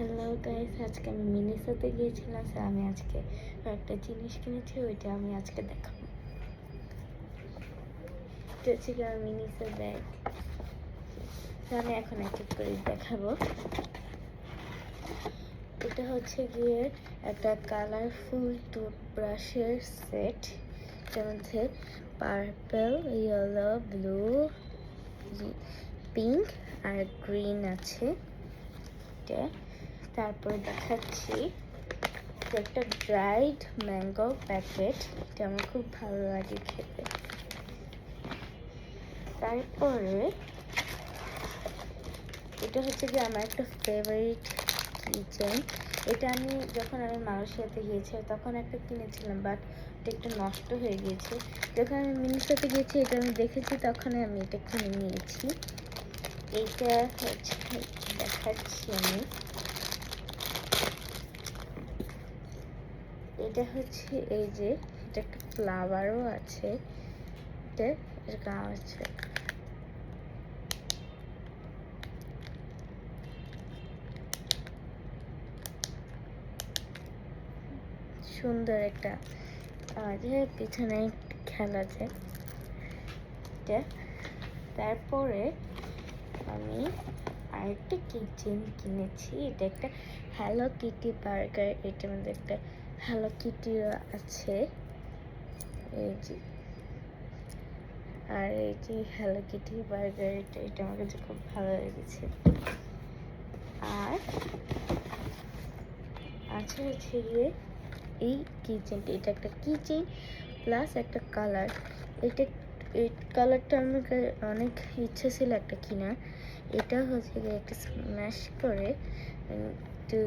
Hello guys, আজকে আমি মিনিসোতে গিয়েছিলাম। আমি আজকে কয়েকটা জিনিস কিনেছি, ওইটা আমি আজকে দেখাবো। এটা হচ্ছে কি আমার মিনিসো ব্যাগ। আমি এখন এক এক করে দেখাবো। এটা হচ্ছে গিয়ে একটা কালারফুল টুথব্রাশের সেট, এটার মধ্যে পার্পল, ইয়েলো, ব্লু, পিঙ্ক আর গ্রিন আছে। তারপরে দেখাচ্ছি একটা ড্রাইড ম্যাঙ্গো প্যাকেট, এটা আমার খুব ভালো লাগে খেতে। তারপরে এটা হচ্ছে কি আমার একটা ফেভারিট কিচেন। এটা আমি যখন মালয়েশিয়াতে গিয়েছি তখন একটা কিনেছিলাম, বাট এটা একটু নষ্ট হয়ে গিয়েছে। যখন আমি মিনিসোতে গিয়েছি এটা আমি দেখেছি, তখন আমি এটা কিনে নিয়েছি। এইটা হচ্ছে দেখাচ্ছি আমি। এটা হচ্ছে এই যে এটা একটা ফ্লাওয়ারও আছে, এর গাছ আছে। সুন্দর একটা আমাদের পিছনে খেলা আছে এটা। তারপরে আমি আরেকটা কিচেন কিনেছি, এটা একটা হ্যালো কিটি বার্গার। এটার মধ্যে একটা হ্যালো কিটি আছে, এই যে। আর এই যে হ্যালো কিটি বার্গার, এটা আমার কাছে খুব ভালো লেগেছে। আর আছে হচ্ছে গিয়ে এই কিচেনটা, এটা একটা কিচেন প্লাস একটা কালার। এটা এই কালারটা আমার অনেক ইচ্ছে ছিল একটা কেনার। এটা হচ্ছে গিয়ে একটা স্ম্যাশ করে একটু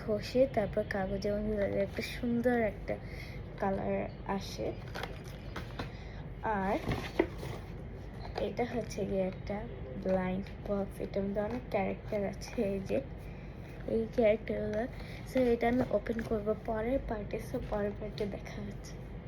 ঘষে তারপর কাগজে একটা সুন্দর একটা কালার আসে। আর এটা হচ্ছে গিয়ে একটা ব্লাইন্ড বক্স, এটার মধ্যে অনেক ক্যারেক্টার আছে, এই যে এই ক্যারেক্টারগুলো। সো এটা আমি ওপেন করবো পরের পার্টে, পরের পার্টে দেখা হচ্ছে।